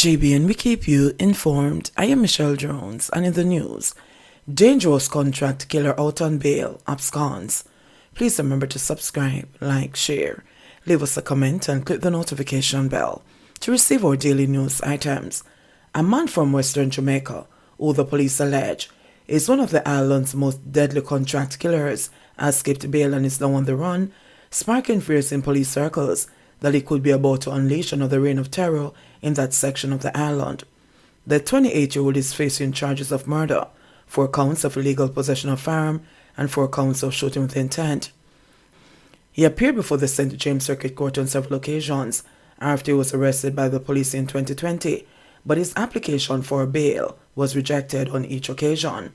JBN, we keep you informed. I am Michelle Jones, and in the news, dangerous contract killer out on bail absconds. Please remember to subscribe, like, share, leave us a comment, and click the notification bell to receive our daily news items. A man from Western Jamaica, who the police allege is one of the island's most deadly contract killers, has escaped bail and is now on the run, sparking fears in police circles that he could be about to unleash another reign of terror in that section of the island. The 28-year-old is facing charges of murder, 4 counts of illegal possession of firearm, and 4 counts of shooting with intent. He appeared before the St. James Circuit Court on several occasions after he was arrested by the police in 2020, but his application for bail was rejected on each occasion.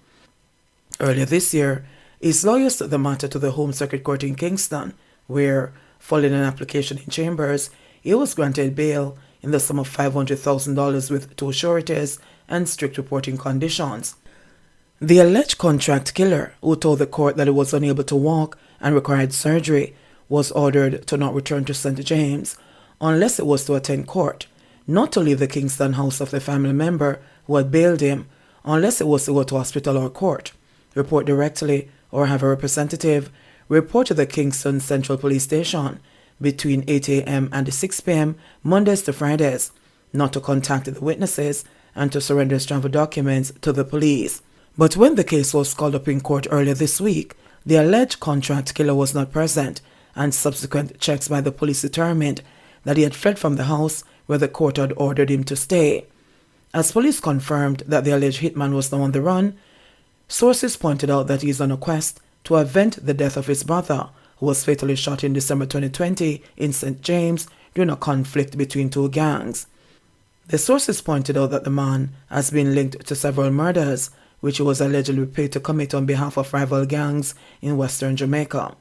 Earlier this year, his lawyers took the matter to the Home Circuit Court in Kingston, where, following an application in chambers, he was granted bail in the sum of $500,000 with 2 sureties and strict reporting conditions. The alleged contract killer, who told the court that he was unable to walk and required surgery, was ordered to not return to St. James unless it was to attend court, not to leave the Kingston house of the family member who had bailed him, unless it was to go to hospital or court, report directly or have a representative report to the Kingston Central Police Station between 8 a.m. and 6 p.m. Mondays to Fridays, not to contact the witnesses, and to surrender his travel documents to the police. But when the case was called up in court earlier this week, the alleged contract killer was not present, and subsequent checks by the police determined that he had fled from the house where the court had ordered him to stay. As police confirmed that the alleged hitman was now on the run, sources pointed out that he is on a quest to avenge the death of his brother, who was fatally shot in December 2020 in St. James during a conflict between 2 gangs. The sources pointed out that the man has been linked to several murders, which he was allegedly paid to commit on behalf of rival gangs in Western Jamaica.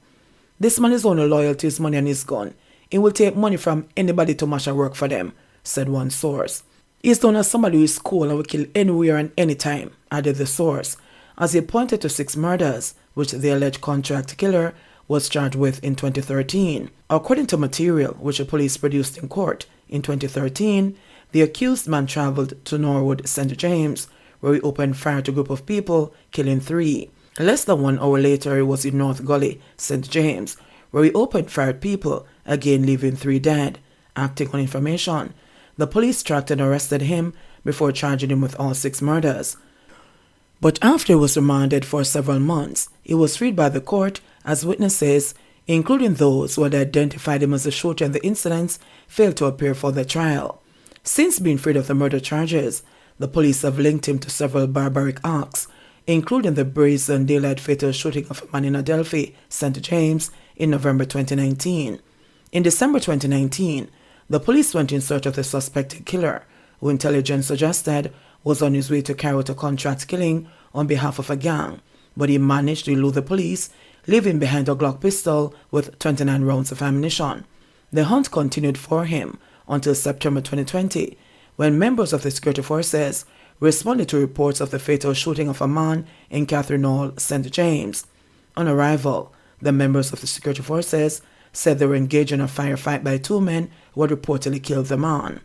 This man is only loyal to his money and his gun. He will take money from anybody to match and work for them, said one source. He is known as somebody who is cool and will kill anywhere and anytime, added the source, as he pointed to 6 murders, which the alleged contract killer was charged with in 2013. According to material which the police produced in court in 2013, the accused man traveled to Norwood, St. James, where he opened fire to a group of people, killing 3. Less than 1 hour later, he was in North Gully, St. James, where he opened fire at people, again leaving 3 dead. Acting on information, the police tracked and arrested him before charging him with all 6 murders. But after he was remanded for several months, he was freed by the court as witnesses, including those who had identified him as the shooter in the incidents, failed to appear for the trial. Since being freed of the murder charges, the police have linked him to several barbaric acts, including the brazen daylight fatal shooting of a man in Adelphi, St. James, in November 2019. In December 2019, the police went in search of the suspected killer, who intelligence suggested was on his way to carry out a contract killing on behalf of a gang, but he managed to elude the police, leaving behind a Glock pistol with 29 rounds of ammunition. The hunt continued for him until September 2020, when members of the security forces responded to reports of the fatal shooting of a man in Catherine Hall, St. James. On arrival, the members of the security forces said they were engaged in a firefight by 2 men who had reportedly killed the man.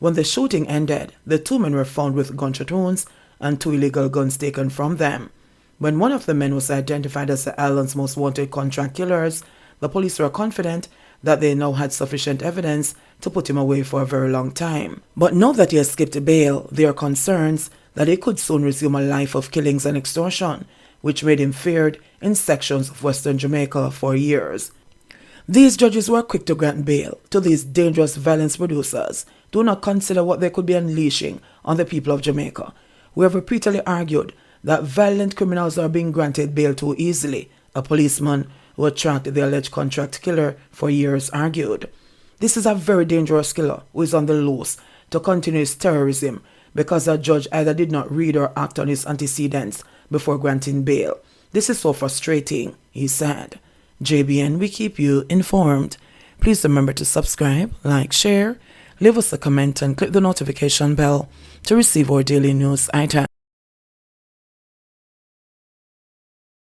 When the shooting ended, the 2 men were found with gunshot wounds and 2 illegal guns taken from them. When one of the men was identified as the island's most wanted contract killers, the police were confident that they now had sufficient evidence to put him away for a very long time. But now that he escaped bail, there are concerns that he could soon resume a life of killings and extortion, which made him feared in sections of Western Jamaica for years. These judges were quick to grant bail to these dangerous violence producers do not consider what they could be unleashing on the people of Jamaica. We have repeatedly argued that violent criminals are being granted bail too easily, a policeman who had tracked the alleged contract killer for years argued. This is a very dangerous killer who is on the loose to continue his terrorism because a judge either did not read or act on his antecedents before granting bail. This is so frustrating, he said. JBN, we keep you informed. Please remember to subscribe, like, share, leave us a comment, and click the notification bell to receive our daily news items.